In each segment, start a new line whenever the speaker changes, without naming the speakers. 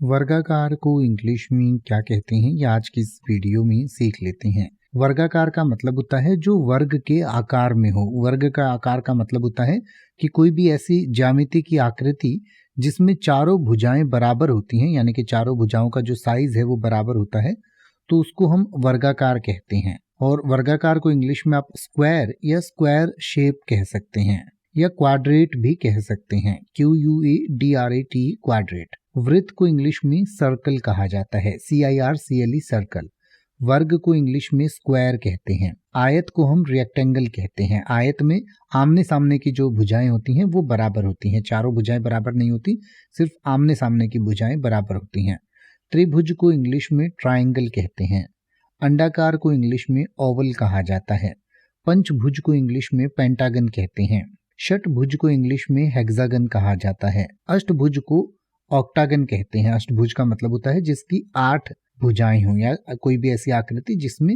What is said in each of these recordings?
वर्गाकार को इंग्लिश में क्या कहते हैं, ये आज की इस वीडियो में सीख लेते हैं। वर्गाकार का मतलब होता है जो वर्ग के आकार में हो। वर्ग का आकार का मतलब होता है कि कोई भी ऐसी ज्यामिति की आकृति जिसमें चारों भुजाएं बराबर होती हैं, यानी कि चारों भुजाओं का जो साइज है वो बराबर होता है, तो उसको हम वर्गाकार कहते हैं। और वर्गाकार को इंग्लिश में आप स्क्वायर या स्क्वायर शेप कह सकते हैं या क्वाड्रेट भी कह सकते हैं, QUADRAT क्वाड्रेट। वृत्त को इंग्लिश में सर्कल कहा जाता है, CIRCLE सर्कल। वर्ग को इंग्लिश में स्क्वायर कहते हैं। आयत को हम रेक्टेंगल कहते हैं। आयत में आमने सामने की जो भुजाएं होती हैं वो बराबर होती हैं, चारों भुजाएं बराबर नहीं होती, सिर्फ आमने सामने की भुजाएं बराबर होती हैं। त्रिभुज को इंग्लिश में ट्राइंगल कहते हैं। अंडाकार को इंग्लिश में ओवल कहा जाता है। पंचभुज को इंग्लिश में पेंटागन कहते हैं। षटभुज को इंग्लिश में हेक्सागन कहा जाता है। अष्टभुज को ऑक्टागन कहते हैं। अष्टभुज का मतलब होता है जिसकी 8 भुजाएं हों, या कोई भी ऐसी आकृति जिसमें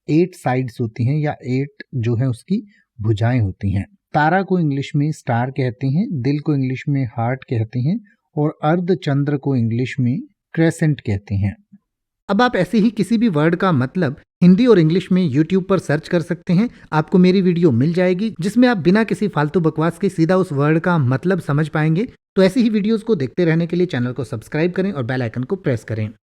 8 साइड्स होती हैं या 8 जो है उसकी भुजाएं होती हैं। तारा को इंग्लिश में स्टार कहते हैं। दिल को इंग्लिश में हार्ट कहते हैं और अर्धचंद्र को इंग्लिश में क्रेसेंट कहते हैं। अब आप ऐसे ही किसी भी वर्ड का मतलब हिंदी और इंग्लिश में YouTube पर सर्च कर सकते हैं। आपको मेरी वीडियो मिल जाएगी जिसमें आप बिना किसी फालतू बकवास के सीधा उस वर्ड का मतलब समझ पाएंगे। तो ऐसी ही वीडियोस को देखते रहने के लिए चैनल को सब्सक्राइब करें और बेल आइकन को प्रेस करें।